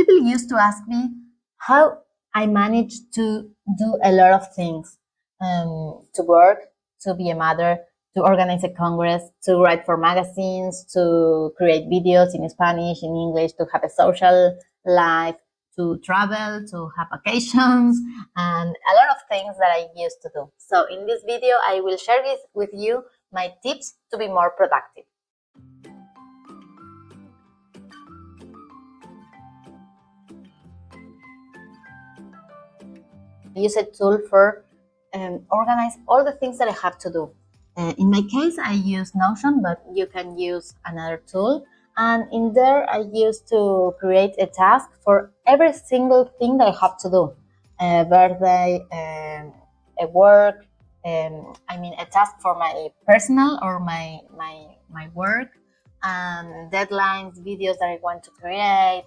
People used to ask me how I managed to do a lot of things, to work, to be a mother, to organize a congress, to write for magazines, to create videos in Spanish, in English, to have a social life, to travel, to have vacations, and a lot of things that I used to do. So in this video, I will share with you my tips to be more productive. I use a tool for organize all the things that I have to do. In my case, I use Notion, but you can use another tool. And in there, I used to create a task for every single thing that I have to do. A birthday, a work, a task for my personal or my work, and deadlines, videos that I want to create,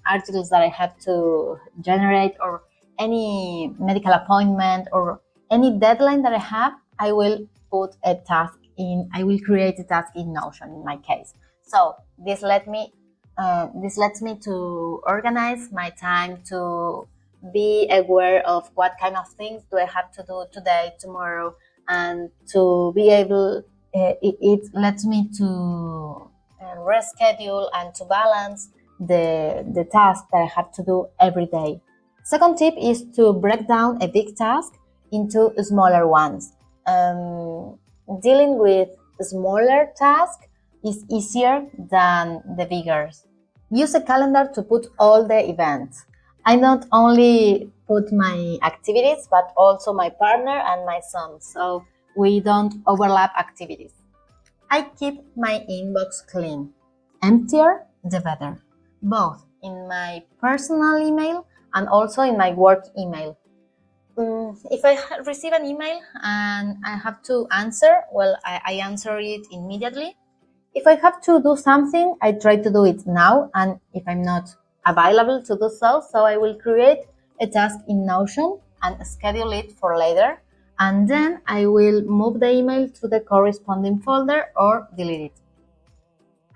articles that I have to generate, or any medical appointment or any deadline that I have, I will put a task in. I will create a task in Notion in my case. So this lets me to organize my time, to be aware of what kind of things do I have to do today, tomorrow, and to be able. It lets me to reschedule and to balance the task that I have to do every day. Second tip is to break down a big task into smaller ones. Dealing with smaller tasks is easier than the bigger. Use a calendar to put all the events. I not only put my activities, but also my partner and my son, so we don't overlap activities. I keep my inbox clean. Emptier, the better. Both in my personal email and also in my work email. If I receive an email and I have to answer, well, I answer it immediately. If I have to do something, I try to do it now, and if I'm not available to do so, I will create a task in Notion and schedule it for later, and then I will move the email to the corresponding folder or delete it.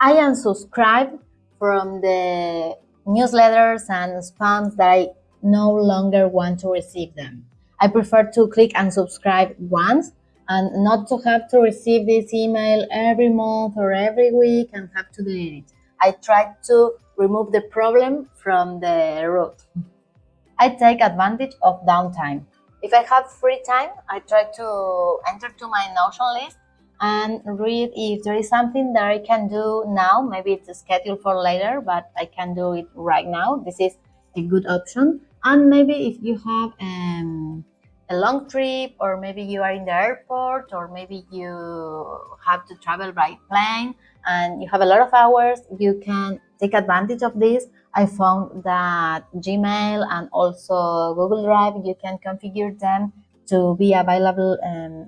I unsubscribe from the newsletters and spams that I no longer want to receive them. I prefer to click unsubscribe once and not to have to receive this email every month or every week and have to delete it. I try to remove the problem from the root. I take advantage of downtime. If I have free time, I try to enter to my Notion list and read if there is something that I can do now. Maybe it's scheduled for later, but I can do it right now. This is a good option. And maybe if you have a long trip, or maybe you are in the airport, or maybe you have to travel by plane and you have a lot of hours, you can take advantage of this. I found that Gmail and also Google Drive, you can configure them to be available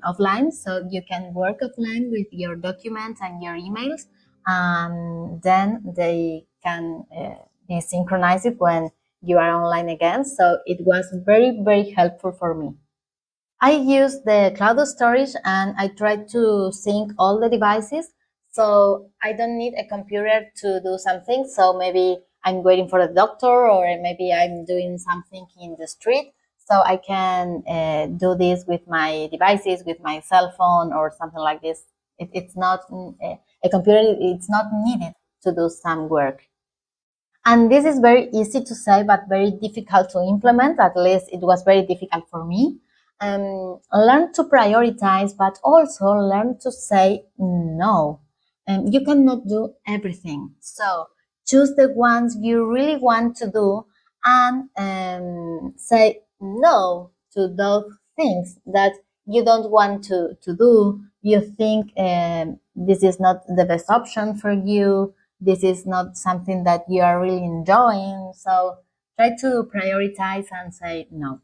offline, so you can work offline with your documents and your emails, and then they can be synchronized when you are online again. So it was very, very helpful for me. I use the cloud storage and I try to sync all the devices, so I don't need a computer to do something. So maybe I'm waiting for a doctor, or maybe I'm doing something in the street, so I can do this with my devices, with my cell phone or something like this. It's not a computer, it's not needed to do some work. And this is very easy to say, but very difficult to implement. At least it was very difficult for me. Learn to prioritize, but also learn to say no. You cannot do everything. So choose the ones you really want to do and say no to those things that you don't want to do. You think this is not the best option for you. This is not something that you are really enjoying. So try to prioritize and say no.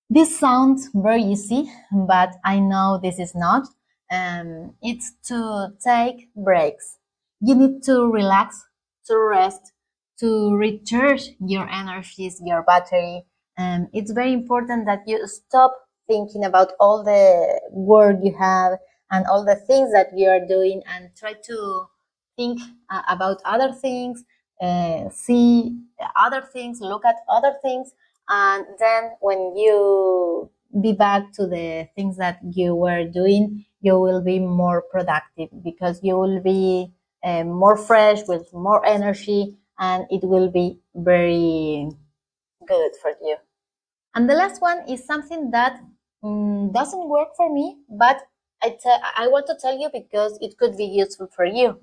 This sounds very easy, but I know this is not. It's to take breaks. You need to relax, to rest, to recharge your energies, your battery. It's very important that you stop thinking about all the work you have and all the things that you are doing, and try to think about other things. See other things, look at other things, and then when you be back to the things that you were doing, you will be more productive because you will be more fresh with more energy, and it will be very good for you. And the last one is something that doesn't work for me, but I want to tell you because it could be useful for you.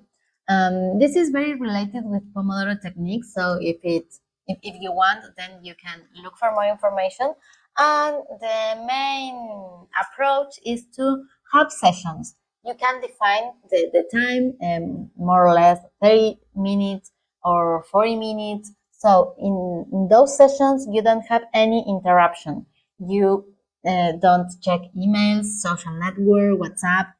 This is very related with Pomodoro technique. So if you want, then you can look for more information. And the main approach is to have sessions. You can define the time, more or less 30 minutes or 40 minutes. So in those sessions, you don't have any interruption. You don't check emails, social network, WhatsApp,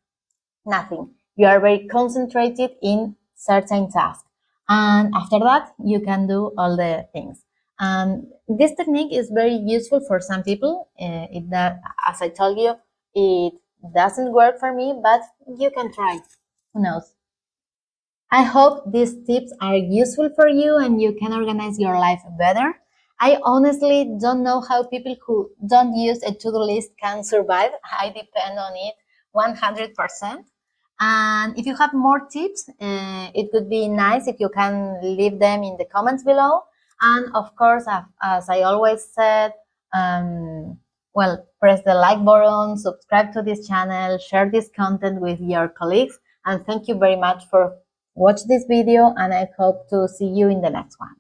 nothing. You are very concentrated in certain tasks. And after that, you can do all the things. This technique is very useful for some people. As I told you, it doesn't work for me, but you can try. Who knows? I hope these tips are useful for you and you can organize your life better. I honestly don't know how people who don't use a to-do list can survive. I depend on it 100%. And if you have more tips, it would be nice if you can leave them in the comments below. And of course, as I always said, well, press the like button, subscribe to this channel, share this content with your colleagues, and thank you very much for watch this video, and I hope to see you in the next one.